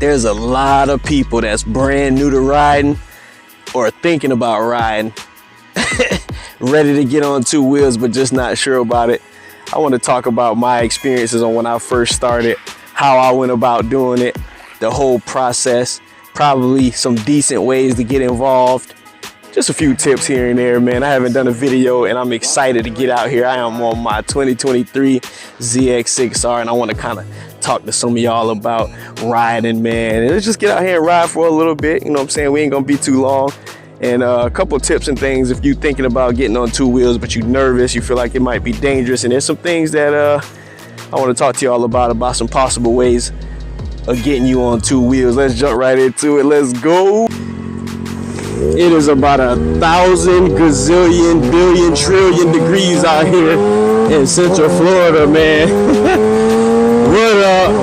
there's a lot of people that's brand new to riding or thinking about riding, ready to get on two wheels, but just not sure about it. I want to talk about my experiences on when I first started, how I went about doing it, the whole process, probably some decent ways to get involved. Just a few tips here and there, man. I haven't done a video and I'm excited to get out here. I am on my 2023 ZX6R and I want to kind of talk to some of y'all about riding, man. And let's just get out here and ride for a little bit. You know what I'm saying? We ain't gonna be too long. And a couple of tips and things if you're thinking about getting on two wheels, but you're nervous, you feel like it might be dangerous. And there's some things that I want to talk to y'all about some possible ways of getting you on two wheels. Let's jump right into it. Let's go. It is about 1,000 gazillion billion trillion degrees out here in Central Florida, man.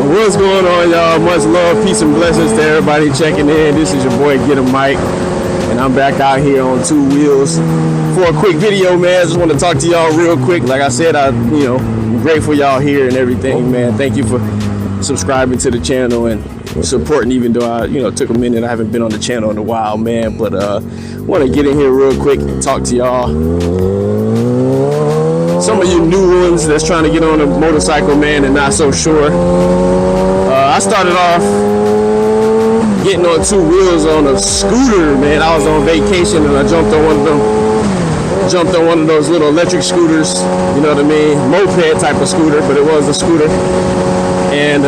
What's going on, y'all? Much love, peace, and blessings to everybody checking in. This is your boy Get a Mic, and I'm back out here on two wheels for a quick video, man. I just want to talk to y'all real quick. Like I said, I'm grateful y'all here and everything, man. Thank you for subscribing to the channel and supporting, even though I took a minute. I haven't been on the channel in a while, man, but want to get in here real quick and talk to y'all. Some of you new ones that's trying to get on a motorcycle, man, and not so sure. I started off getting on two wheels on a scooter, man. I was on vacation and I jumped on one of those little electric scooters, you know what I mean, moped type of scooter, but it was a scooter. And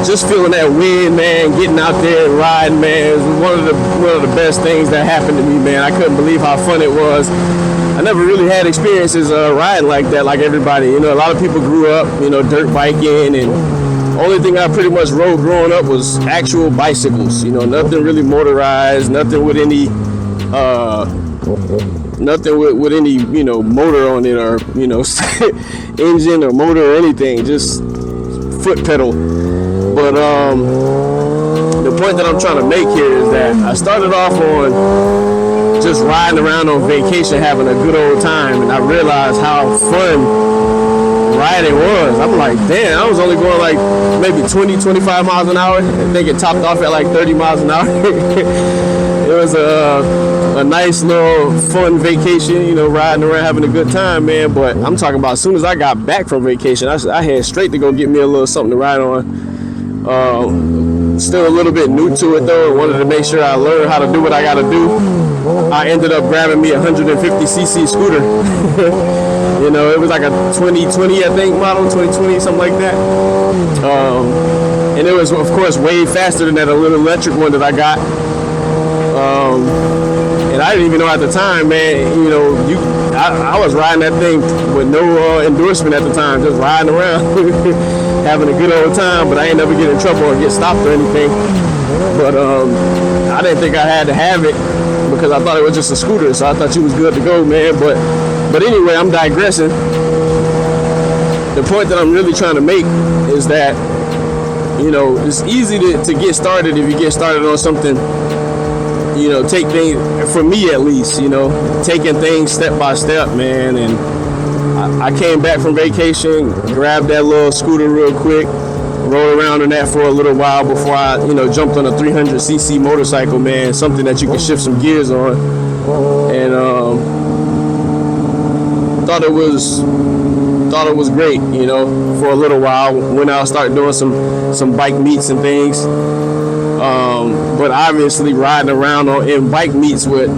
just feeling that wind, man, getting out there and riding, man, is one of the best things that happened to me, man. I couldn't believe how fun it was. I never really had experiences riding like that, like everybody. A lot of people grew up, dirt biking, and only thing I pretty much rode growing up was actual bicycles. Nothing really motorized, nothing with any motor on it, or engine or motor or anything, just foot pedal. But the point that I'm trying to make here is that I started off on just riding around on vacation, having a good old time, and I realized how fun riding was. I'm like, damn, I was only going like maybe 20-25 miles an hour. I think it topped off at like 30 miles an hour. It was a nice little fun vacation, riding around, having a good time, man. But I'm talking about as soon as I got back from vacation, I head straight to go get me a little something to ride on. Still a little bit new to it though. I wanted to make sure I learned how to do what I got to do. I ended up grabbing me a 150cc scooter. It was like a 2020, I think, model 2020, something like that. And it was, of course, way faster than that little electric one that I got. And I didn't even know at the time, man, I was riding that thing with no endorsement at the time, just riding around, having a good old time, but I ain't never get in trouble or get stopped or anything. But I didn't think I had to have it because I thought it was just a scooter, so I thought you was good to go, man. But anyway, I'm digressing. The point that I'm really trying to make is that, it's easy to get started if you get started on something. Take things, for me at least, taking things step by step, man. And I came back from vacation, grabbed that little scooter real quick, rode around on that for a little while before I, jumped on a 300cc motorcycle, man, something that you can shift some gears on. And thought it was great, for a little while. Went out, started doing some bike meets and things. But obviously riding around in bike meets with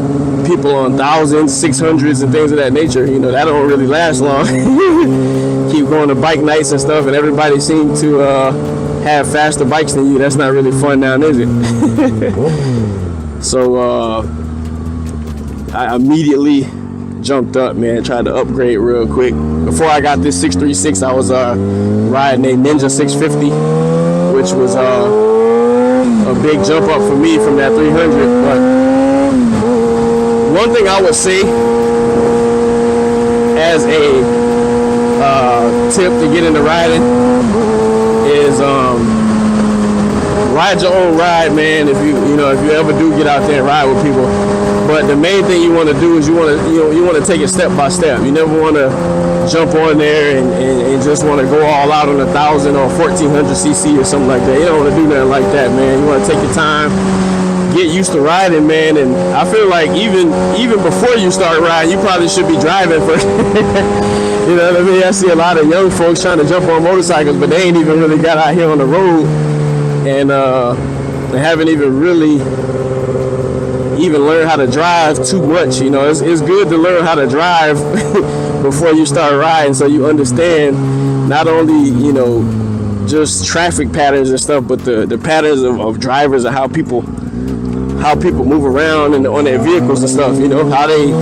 people on 1,000s, 600s and things of that nature, that don't really last long. Keep going to bike nights and stuff, and everybody seems to have faster bikes than you. That's not really fun now, is it? So I immediately jumped up, man, tried to upgrade real quick. Before I got this 636, I was riding a Ninja 650, which was a big jump up for me from that 300. But one thing I would say as a tip to get into riding is ride your own ride, man. If you ever do get out there and ride with people, But the main thing you want to do is you want to take it step by step. You never want to jump on there and just want to go all out on 1,000 or 1,400 cc or something like that. You don't want to do nothing like that, man. You want to take your time, get used to riding, man. And I feel like even before you start riding, you probably should be driving first. You know what I mean? I see a lot of young folks trying to jump on motorcycles, but they ain't even really got out here on the road, and they haven't even really learned how to drive too much. You know, it's good to learn how to drive before you start riding, so you understand not only, you know, just traffic patterns and stuff, but the patterns of drivers and how people move around and on their vehicles and stuff. You know, how they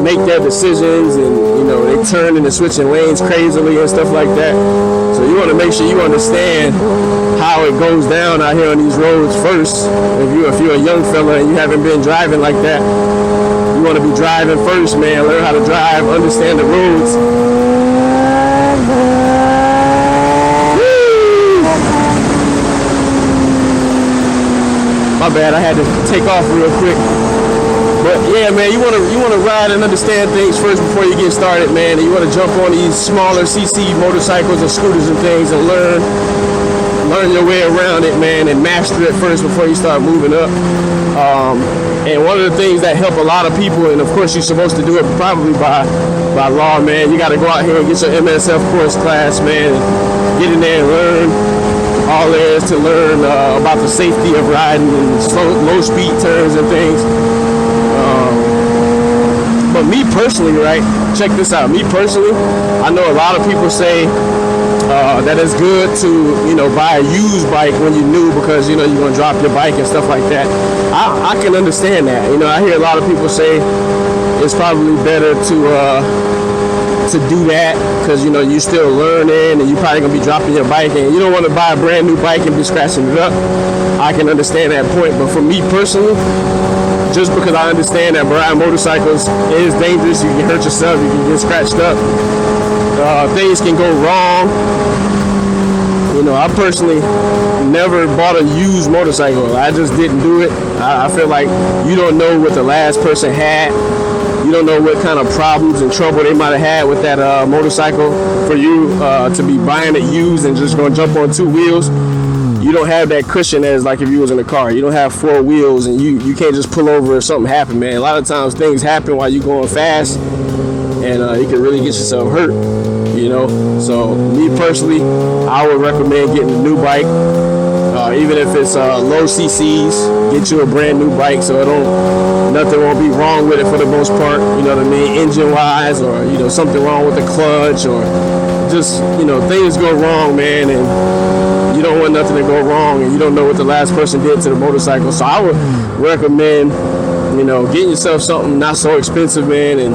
make their decisions, and you know, they turn and switching lanes crazily and stuff like that. So you want to make sure you understand how it goes down out here on these roads first. If you're a young fella and you haven't been driving like that, you want to be driving first, man. Learn how to drive, understand the roads. My bad, I had to take off real quick. But yeah, man, you wanna ride and understand things first before you get started, man. And you wanna jump on these smaller CC motorcycles and scooters and things and learn your way around it, man, and master it first before you start moving up. And one of the things that help a lot of people, and of course you're supposed to do it probably by law, man, you gotta go out here and get your MSF course class, man, and get in there and learn all there is to learn about the safety of riding and low speed turns and things. But me personally, right, check this out. Me personally, I know a lot of people say that it's good to, you know, buy a used bike when you're new because, you know, you're going to drop your bike and stuff like that. I can understand that. You know, I hear a lot of people say it's probably better to do that because, you know, you're still learning and you're probably going to be dropping your bike and you don't want to buy a brand new bike and be scratching it up. I can understand that point. But for me personally, just because I understand that riding motorcycles is dangerous, you can hurt yourself, you can get scratched up, things can go wrong. You know, I personally never bought a used motorcycle. I just didn't do it. I feel like you don't know what the last person had. You don't know what kind of problems and trouble they might have had with that motorcycle for you to be buying it used and just going to jump on two wheels. You don't have that cushion as like if you was in a car. You don't have four wheels and you can't just pull over if something happened, man. A lot of times things happen while you're going fast and you can really get yourself hurt, you know. So me personally, I would recommend getting a new bike. Even if it's low CCs, get you a brand new bike so nothing won't be wrong with it for the most part, you know what I mean, engine wise, or, you know, something wrong with the clutch, or just, you know, things go wrong, man, and you don't want nothing to go wrong, and you don't know what the last person did to the motorcycle. So I would recommend, you know, getting yourself something not so expensive, man, and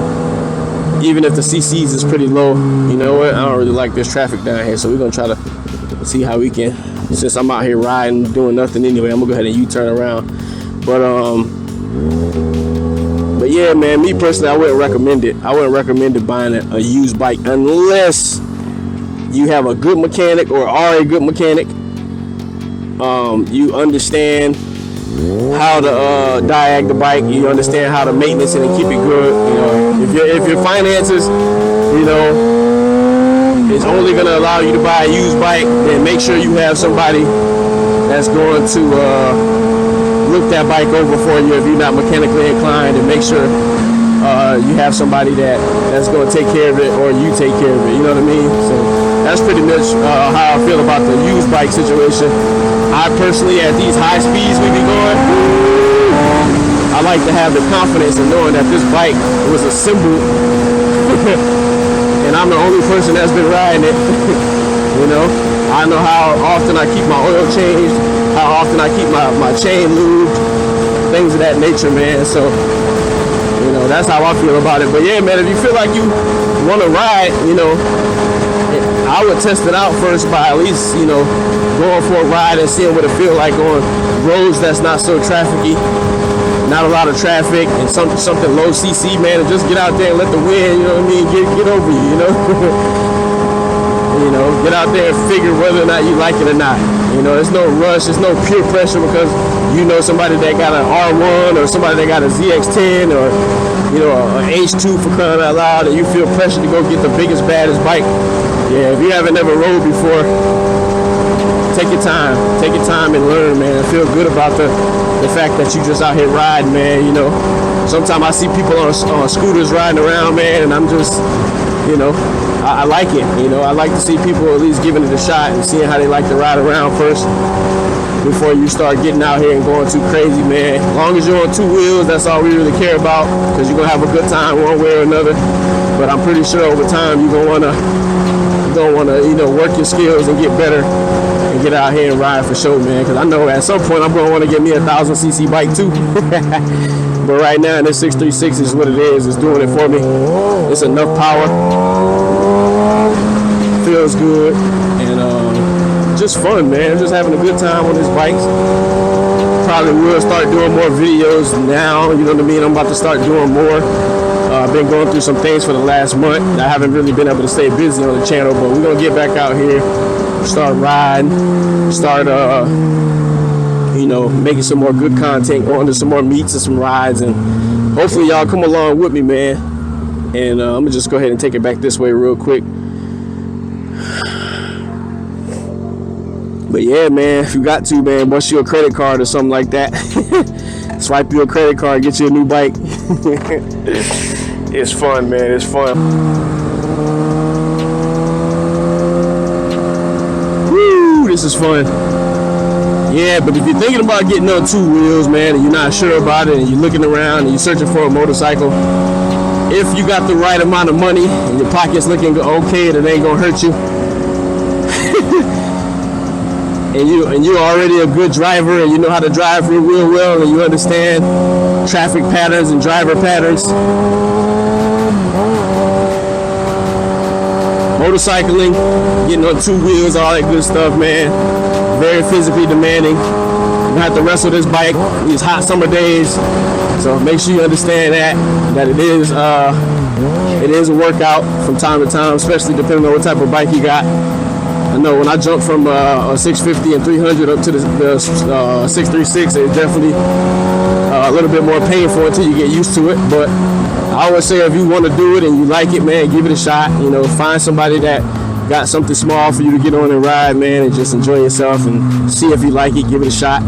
even if the CCs is pretty low, you know what, I don't really like this traffic down here, so we're gonna try to see how we can, since I'm out here riding, doing nothing anyway, I'm gonna go ahead and U-turn around. But yeah, man, me personally, I wouldn't recommend it. I wouldn't recommend buying a used bike unless you have a good mechanic or are a good mechanic. You understand how to diag the bike. You understand how to maintenance it and keep it good. You know, if your finances, you know, is only going to allow you to buy a used bike, then make sure you have somebody that's going to look that bike over for you if you're not mechanically inclined, and make sure you have somebody that's going to take care of it, or you take care of it, you know what I mean? So that's pretty much how I feel about the used bike situation. I personally, at these high speeds we be going, I like to have the confidence in knowing that this bike was assembled and I'm the only person that's been riding it. You know, I know how often I keep my oil changed, how often I keep my chain lubed, things of that nature, man. So, you know, that's how I feel about it. But yeah, man, if you feel like you want to ride, you know, I would test it out first by at least, you know, going for a ride and seeing what it feels like on roads that's not so trafficy, not a lot of traffic, and something low CC, man, and just get out there and let the wind, you know what I mean, get over you, you know. You know, get out there and figure whether or not you like it or not. You know, there's no rush, there's no peer pressure because you know somebody that got an R1 or somebody that got a ZX10 or, you know, an H2 for crying out loud, and you feel pressure to go get the biggest, baddest bike. Yeah, if you haven't ever rode before, take your time and learn, man. Feel good about the fact that you just out here riding, man. You know, sometimes I see people on scooters riding around, man, and I'm just, you know, I like it. You know, I like to see people at least giving it a shot and seeing how they like to ride around first before you start getting out here and going too crazy, man. As long as you're on two wheels, that's all we really care about, because you're gonna have a good time one way or another. But I'm pretty sure over time you're gonna wanna you know, work your skills and get better and get out here and ride for sure, man. Because I know at some point I'm gonna want to get me a 1000cc bike too. But right now this 636 is what it is. It's doing it for me. It's enough power. Feels good, and just fun, man. Just having a good time on these bikes. Probably will start doing more videos now. You know what I mean? I'm about to start doing more. I've been going through some things for the last month. I haven't really been able to stay busy on the channel, but we're gonna get back out here, start riding, start you know, making some more good content, going to some more meets and some rides, and hopefully y'all come along with me, man. And I'm gonna just go ahead and take it back this way real quick. But yeah, man, if you got to, man, bust you a credit card or something like that. Swipe you a credit card, get you a new bike. It's fun, man. It's fun. Woo, this is fun. Yeah, but if you're thinking about getting on two wheels, man, and you're not sure about it, and you're looking around and you're searching for a motorcycle, if you got the right amount of money and your pocket's looking okay and it ain't gonna hurt you, and you're already a good driver and you know how to drive real well and you understand traffic patterns and driver patterns, motorcycling, getting on two wheels, all that good stuff, man, very physically demanding. You have to wrestle this bike these hot summer days, so make sure you understand that it is a workout from time to time, especially depending on what type of bike you got. I know when I jumped from a 650 and 300 up to the 636, it's definitely a little bit more painful until you get used to it. But I always say, if you want to do it and you like it, man, give it a shot. You know, find somebody that got something small for you to get on and ride, man, and just enjoy yourself and see if you like it. Give it a shot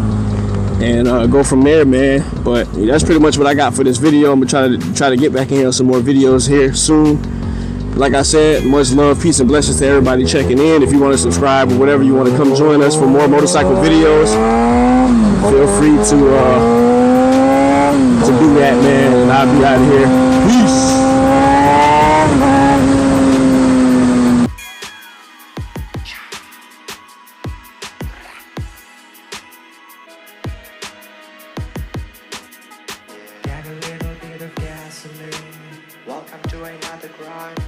and go from there, man. But that's pretty much what I got for this video. I'm gonna try to get back in here on some more videos here soon. Like I said, much love, peace, and blessings to everybody checking in. If you want to subscribe or whatever, you want to come join us for more motorcycle videos, feel free to do that, man. And I'll be out of here. Peace. Get a little bit of gasoline. Welcome to another grind.